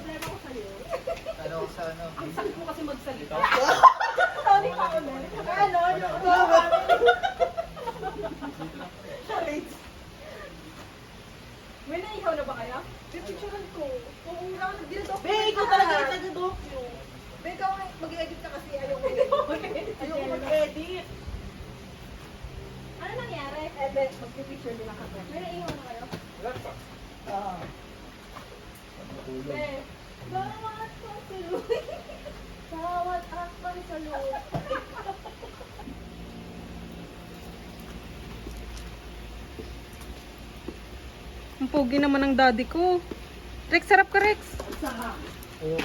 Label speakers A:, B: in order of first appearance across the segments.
A: problema ko sa'yo.
B: Ano ko sa ano?
A: Ang sakit mo kasi magsalita.
C: Sorry ka ulit. Ano? Charades.
A: May naihaw na ba kaya? Pipicturean ko. Oo nga, nagdinadok.
C: Be, ikaw talaga yung taga-dokyo.
A: Be, ikaw mag-edit ka kasi ayaw ko.
C: Ayoko mag-edit.
A: Ano nangyari? Eh, be, magpipicture din ako. May naihaw na kayo?
B: Wala pa.
C: Ah.
A: Be, bawat pagsaluhin. Bawat akbang saluhin.
D: Ang pogi naman ng daddy ko. Rex, sarap ka, Rex.
B: Oo.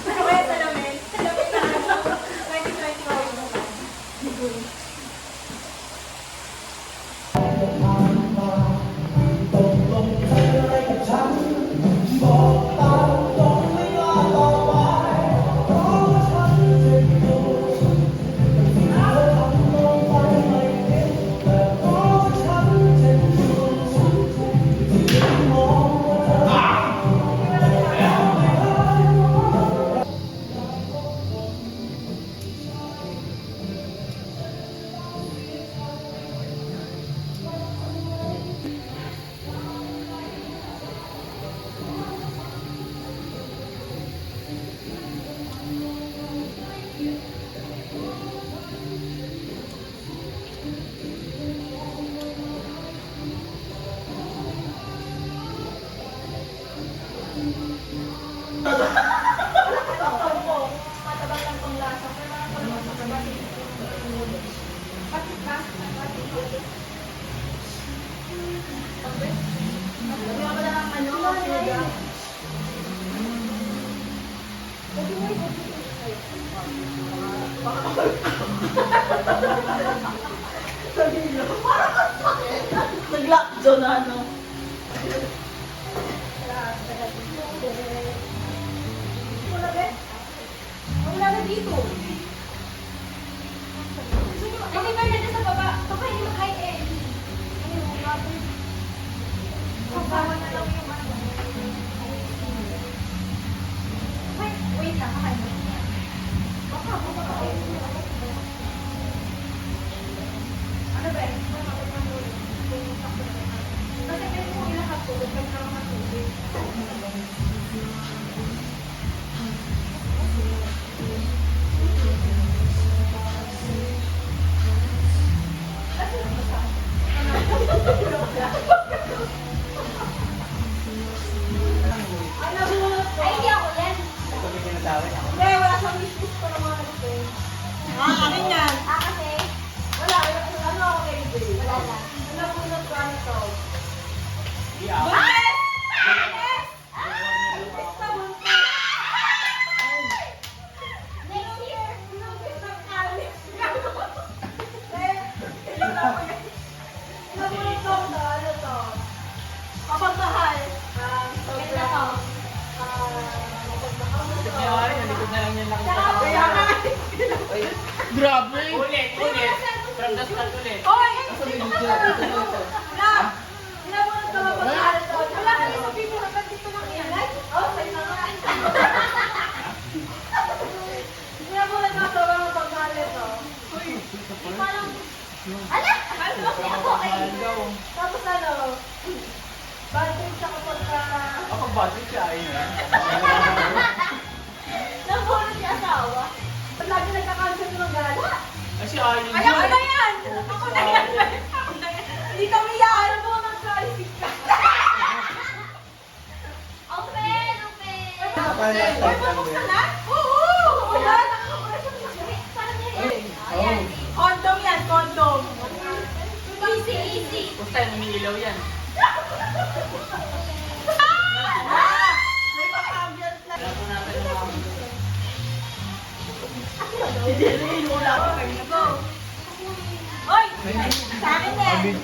A: Ano kaya salamin? Salamin na ano? 2020
C: Nag-lockdown na ano.
A: Wala na dito. Hindi ba na sa baba? Baka hindi makain eh. Pagbawa na lang yung ano. Wait lang, kakain mo. Baka kakain mo. Ano ba? Kasi pwede mo ilahat ko, huwag kang nakakatubig. Ay, hindi ako yan.
B: Ito may tinatawin ako.
A: Hindi, wala siyang wish ko ng mga nagpe.
C: Akin yan.
A: Kasi, wala, ano ako kay Jay? Wala lang. Ano po na ko ito?
B: Yeah.
A: Yes! Yes! Basta buntis! Next year, buntis ng alis. Ilan mo ito? Ano to? Kapagmahal. Ito to.
B: Kaya nga rin, nalikod na lang yung nakita
A: Tsaka,
B: ko.
A: kaya nga.
B: Ay,
C: Grabe.
B: ulit, ulit. From the start ulit.
A: Oy!
B: Asa may video? Ito, ito.
A: Wala! Ilan mo ito kapagmahal to? Wala ka rin sa video. Hanggang dito lang yan. Oh, sa'yo na nga. Ilan mo ito kapagmahal to? Di pa lang. Ala! Ano ba ako?
B: Mahal daw.
A: Tapos ano? Bad trip siya kapag
B: Ako budget siya, ayun eh.
A: nabulot niya asawa. Pag lagi nagka-cancel ng gala.
B: Kasi ayun
A: Ay, ako na yan! Ako na yan! Ako na yan! Hindi kami yan! Ano mo mag-crisis ka? Open! Open! Uy, bubuksan na? Oo! Wala! Nakakapressure na siya. Parang yan. Ayan.
C: Condom yan, condom.
A: Easy, easy.
B: Basta yung umiilaw yan.
C: May pang-agya Wala ko kayo na go. Hoy! Sa akin din.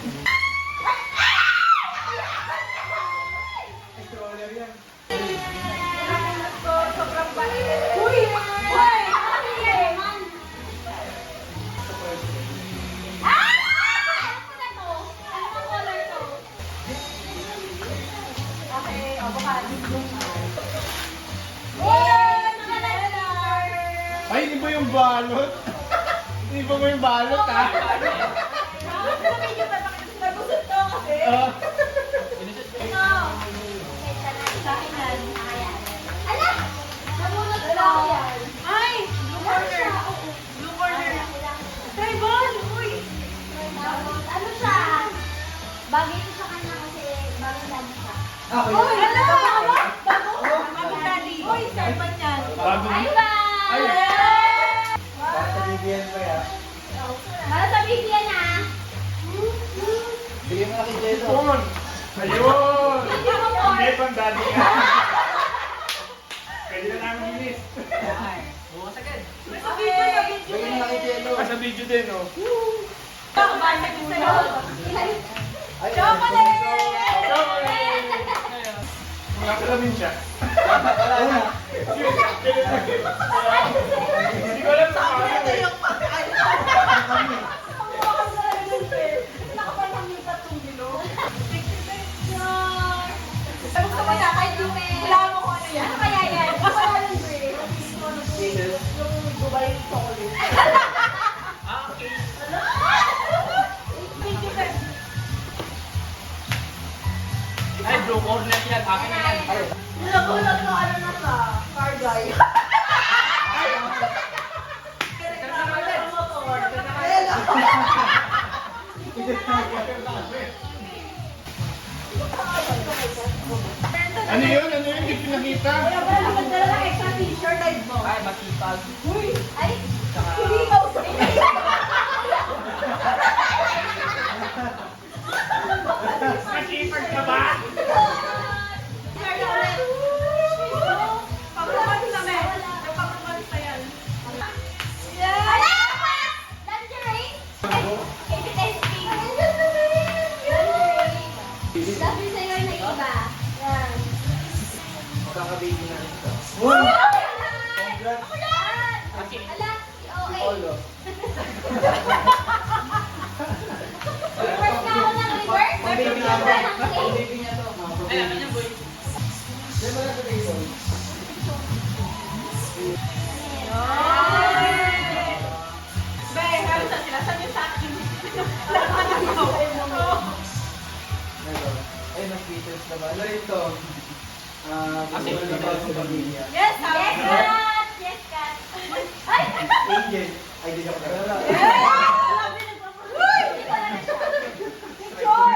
C: Sobrang bait. Uy! Uy! Okay, avocado.
E: Ay, hindi ba yung balot? Hindi ba mo yung balot, ha?
C: Nabusot to kasi.
E: Ah.
C: Ay! Blue corner. Blue corner. Tribal! Uy!
A: Ano siya? Bagay ito sa kanya kasi bagay lang siya.
C: Uy! Ano? Bago daddy. Uy, servant yan.
E: Bago
A: Bye
E: mo?
A: bye!
E: Para sa BBN ko yan.
A: Para sa bigyan na.
E: Bigyan mo na kay Jello. Ayun! Ayun! Hindi pang daddy ka. Pwede na namin miss.
B: Bukas agad.
E: Bigyan mo na kay Jello. Sa video din, oh. Ay,
C: Chocolate!
E: Nakalamin siya. Hindi ko alam sa kanya.
C: Wala mo kung ano yan.
A: Ano kaya yan? Wala lang, Bri.
C: Yung Dubai chocolate.
B: Ah, okay. Ay, blue corner yan. Akin na yan.
C: Nagulat mo ano na sa car guy.
E: Ano yun? Ano yun? Hindi pinakita?
C: Wala naman dala ng extra t-shirt live mo.
B: Ay, masipag.
A: Ay,
C: Hindi ka usay.
E: Masipag ka ba?
C: Pagkakas kami. Pagkakas na yan.
A: Wala! Lingerie? KPSP. Lingerie. Sabi sa'yo na iba. Yan.
E: Magkakababy na ito.
A: Congrats! Ala, si OA. Reverse na ako ng reverse?
E: Pang-baby na ako.
A: Pang-baby
E: niya to.
B: Ay, naman yan, boy.
E: Diyan mo na sa table.
C: Be, meron sa sila. Saan yung sa akin?
E: Meron. Ay, mas features na ba? Ano ito? Bumuli na ba sa pamilya?
C: Yes,
A: Yes, cut! Yes, cut! Ay!
E: Angel. Ay, di ako na.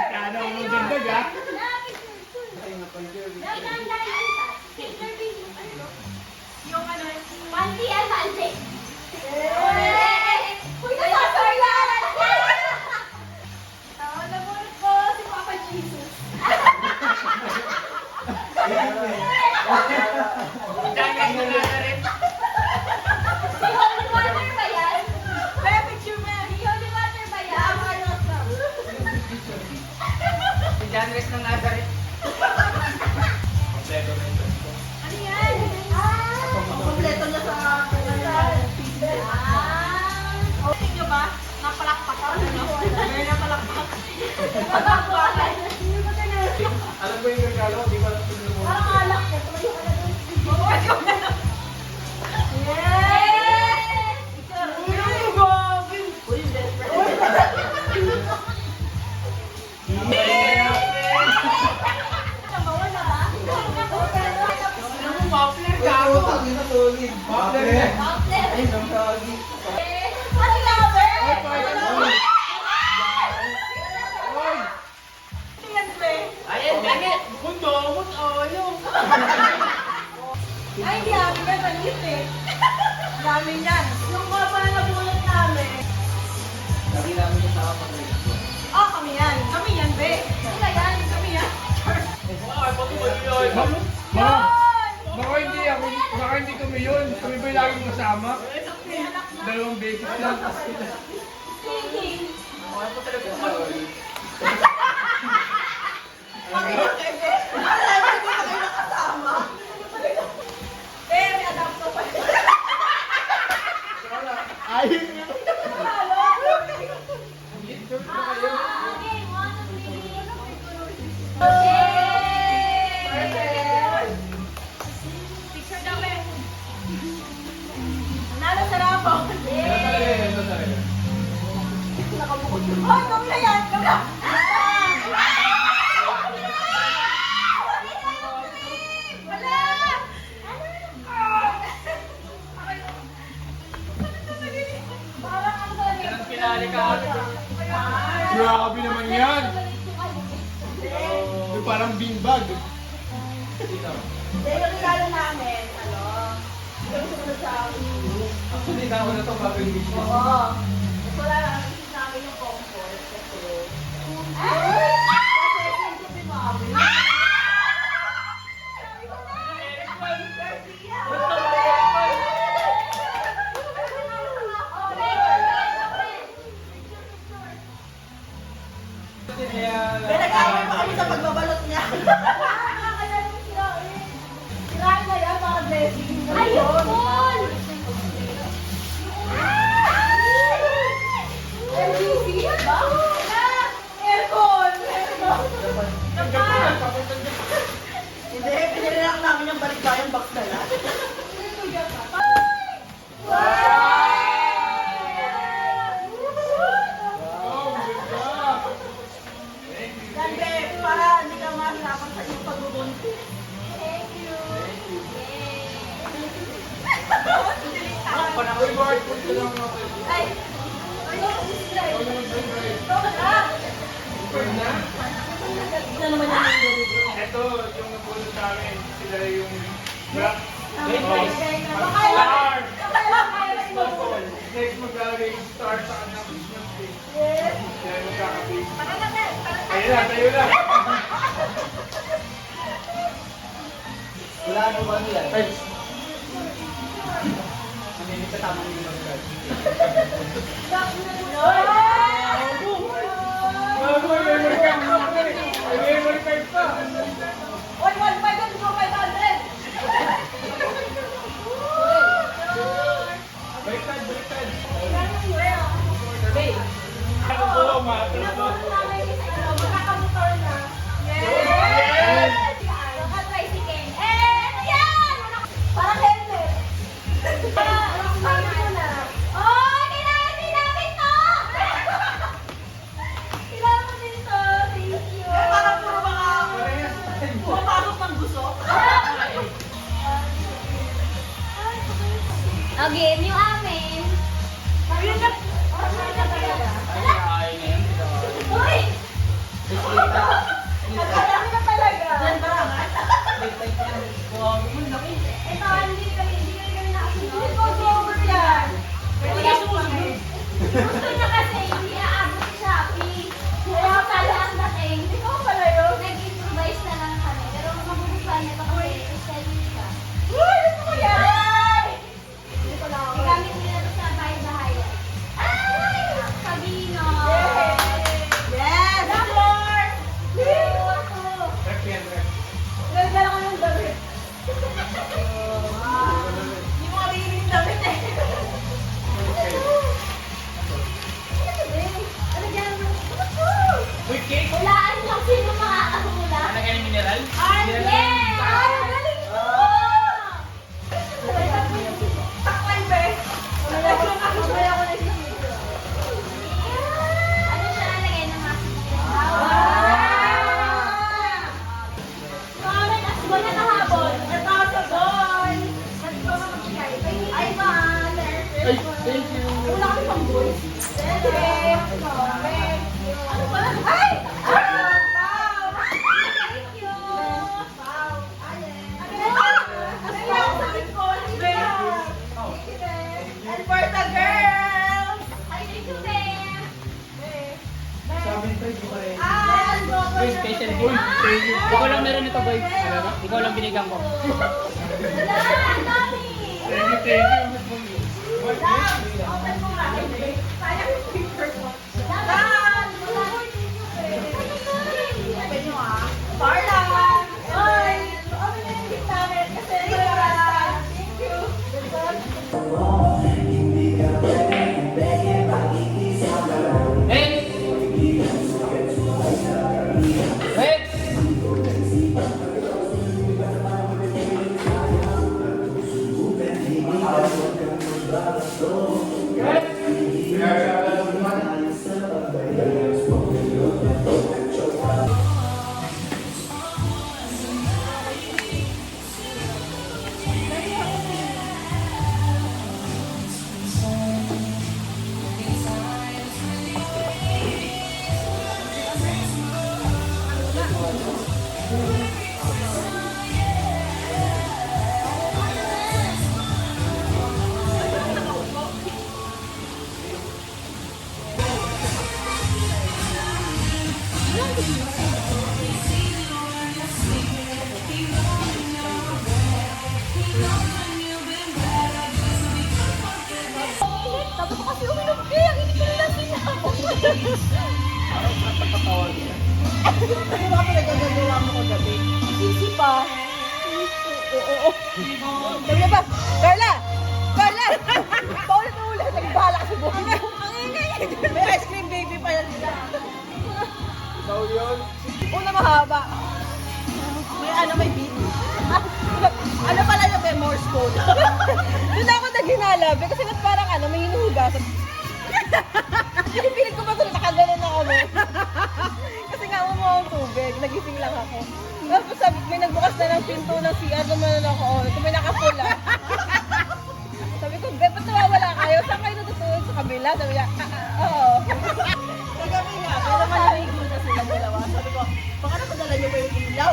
E: Kano mo ganda ga? Ay, napag-jerry.
C: Yung ano,
A: Panty yan, panty! Uy, nasasayaran ka!
C: nabunod ko si Papa Jesus.
B: Dahil na rin.
A: Si Holy Water ba yan?
C: Kaya picture mo yan.
A: Si Holy Water ba yan?
B: Si John Rex ng Nazareth.
E: Kompleto na ito.
A: Ano yan? Ah!
C: Kompleto na sa Tingin nyo ba? Napalakpak ako, no? May napalakpak.
E: Alam ko yung regalo, di ko alam kung ano mo.
A: Parang alak na. Tumayo ka na doon.
C: Bubuhat ko na.
A: Yes!
C: Uy, gobi. Uy, best friend.
A: Wala ba?
B: Ano mo, muffler ka?
E: Oo, tangin na solid. Muffler yan.
A: Muffler.
E: Ay, nang tawagi.
A: Ano lover?
E: Oy!
C: Tingnan, be.
B: Ayan, ganit. Mundo, ayaw.
C: Ay, hindi happy ka. Maliit eh. Namin yan. Yung mga parang nabunod namin.
E: Lagi namin kasama pag-rate.
C: Oh, kami yan. Kami yan, be.
A: Ano yan?
C: Kami yan.
B: Ay, pati ba yun?
C: Yun!
E: Baka hindi kami yun. Kami ba laging kasama?
B: Dalawang beses lang.
C: Speaking.
E: Ano pa talaga yung Carol?
C: Eh, may adapt ko pa.
E: Ayun nga.
C: Picture daw eh. Nalo sa rapo.
E: Ito talaga.
C: Nakabukod. Oh, kami na yan. Kami na. Wala. Parang ang galing.
B: Yan ang pinali ka.
C: Ay.
B: Grabe naman yan. Yung parang beanbag.
E: Dito.
C: Hindi, yung regalo namin, ano, hindi kami sumunod sa
E: Actually, nauna na ito bago yung video.
C: oo. Mas wala lang, isip namin yung comfort kasi, kasi sensitive si Mami. Sabi ko na! Garcia! May nag-away pa kami sa pagbabalot niya. Kirain na yan, mga blessing. Ayun! LGC? Ba? Aircon! Hindi, pinili lang namin yung balikbayan box na lang. Ganda, para hindi ka mahirapan sa iyong pagbubunti. Thank you.
B: Reward po sila mga pwede.
C: Ay! Ay! Ito naman yung
B: Ito, yung napulot sa amin, sila yung black.
C: Star!
B: Next maglalagay yung star sa kanyang Christmas tree.
C: Yes!
B: Kaya magkakabig.
C: Pakalatin!
B: Tayo na.
E: Wala ano ba nila?
B: Ay,
E: Hindi ka tama yung mga card.
B: memory card pa. May memory card pa.
C: Oy, 1,500 ko 500!
B: Baliktad.
C: Hey!
B: Ano po, mga
C: Pinapuro namin makakamotor na.
B: Yes!
C: Naka-tricycle. Ano yan? Parang helmet. Sabi ko na. Oh, kailangan din namin to! Kailangan din to. Thank you. Parang puro mga pumapasok ng gusto.
A: Okay, yung amin.
C: Ayun na. Ayun na talaga. Uy! Nagkalaki na talaga. Ito, hindi kami nakasunod. Ito, over yan.
A: Gusto niya kasi hindi aabot sa Shopee. Kaya pala ang dating.
C: Ikaw pala yun.
A: Nag-improvise na lang kami. Pero mabubukan niya pa kasi special siya.
C: Uy, gusto ko yan! Hindi ko lang ako.
A: Gamit nila to sa bahay-bahayan.
C: Ay!
A: Sabino.
C: Yes! Doctor! Ganda lang ko yung damit. Hindi mo kami yung damit eh. Ano dyan?
B: Uy, cake!
A: Hulaan lang sino makakahula.
B: Nalagay ng mineral?
A: Yes!
C: Ay, ang galing mo! Takpan, be. Ako na yung video.
A: Ano siya nalagay ng mask?
C: Comment as well na kahapon. Ito sa boy. Sabi ko na magbigay. Ay, man.
B: Ay, thank you.
C: Wala kami pang boy. Ano pala? Ay! Wow!
A: Thank you.
C: Wow! Ano yan sa people? And for the girls!
A: Ay, thank you, Bem.
E: Sabi nito, hindi ko rin.
C: And
B: Uy, special gift. Thank you. Ikaw lang meron nito, boy. Ikaw lang binigyan ko.
A: Wala, ang dami.
B: Thank you.
C: Open mo nga. Sayang yung picture mo. Dan! Open nyo ah. Carla! Oy! Open na yung gift namin kasi thank you. Tapos kasi uminom ka, ang hindi ko na sinabot. Ano ba pinagagagawa mo ko gabi? Easy pa. Oo. Sabi na ba? Carla! Carla! Paulit-ulit. Nagbahala kasi buhay. Ang ingay. May ice cream baby pa yan sila.
E: Ikaw yun?
C: Una mahaba. May ano, may beat. Ano pala yung may Morse code? Doon ako naghinalabi kasi mas parang ano, may hinuhugasan. Pinipilit ko pa doon, nakaganon ako. Kasi nga umuha ang tubig, nagising lang ako. Tapos sabi, may nagbukas na ng pinto ng CR, gumanon ako, kung may nakapula. Sabi ko, ba't nawawala kayo? Saan kayo natutulog sa kabila? Sabi niya, oo. Kagabi nga, pero malaligo na sila dalawa. Sabi ko, baka napadala niyo ba yung ilaw?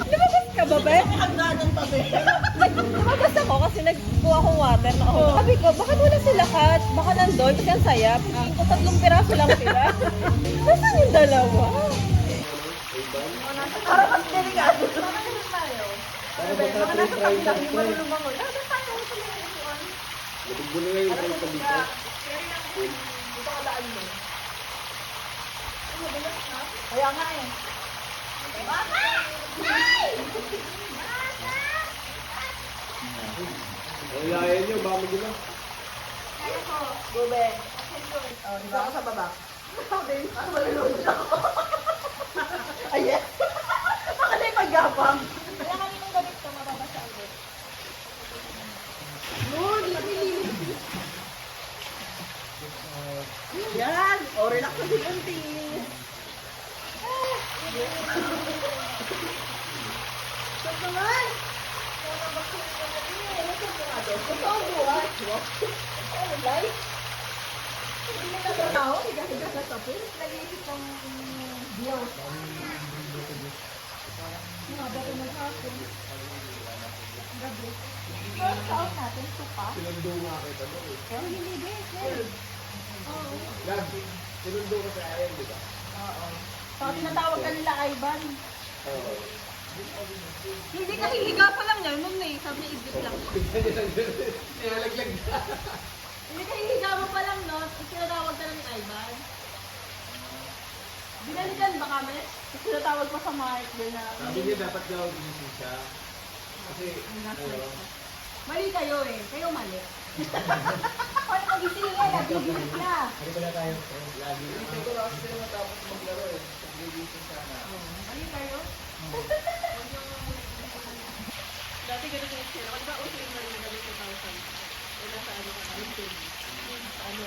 C: Lumabas ka ba, be? Hagdanan pa, be. Lumabas ako kasi nagkuha akong water na ako. Sabi ko, bakit wala sila kat? Baka nandun, kasi ang sayap. Tingin ko 3 piraso lang sila. Nasaan yung dalawa? Parang mas delikado. Parang naman tayo. Baka nasa kabila, hindi marunong bangon. Nasa tayo ako sa mga isuan.
E: Bulo nga yung kayo dito.
C: Dito ka daan mo. Kaya nga eh. Baka! Ay!
E: Kaya nyo, baka mo gila.
C: Kaya ko. Gube. Oh, di ba ako sa baba? Sabi, ako malulunod ako. Ay, yes. Baka na yung paggapang. Kaya kami nung galit ko, mababasa ulit. No, hindi. Yan! O, relax na si Auntie. Stop naman! Ito ang buhay. Oh, life. Hindi mo na tao, higa-higa sa tapos. Nag-iisip ng Diyos. Mga ko mag-hapon. Gabi. First out natin, supa.
E: Sinundo nga kita doon eh.
C: Pero hindi, babe. Oo.
E: Lab, sinundo ka sa ayan, di ba?
C: Oo. So, tinatawag ka nila Ivan.
E: Oo.
C: Hindi ka hihiga pa lang yan, ma'am eh. Sabi niya, idip lang.
E: Nilalaglag na.
C: Hindi ka hihiga mo pa lang, no? Tinatawag ka na ni Ivan. Binalikan ba kami? Tinatawag pa sa Mark din na.
E: Sabi niya dapat daw gising siya. Kasi, ano,
C: Mali kayo eh. Kayo mali. Kung pag-ising eh, nagigilip na.
E: ano pala tayo? Lagi. Hindi ko lang kasi matapos maglaro eh. Pagligising sana.
C: Mali kayo? Dati ganito yung sila. Di ba uso yung mali na 2,000? Wala sa ano ka na? Ano?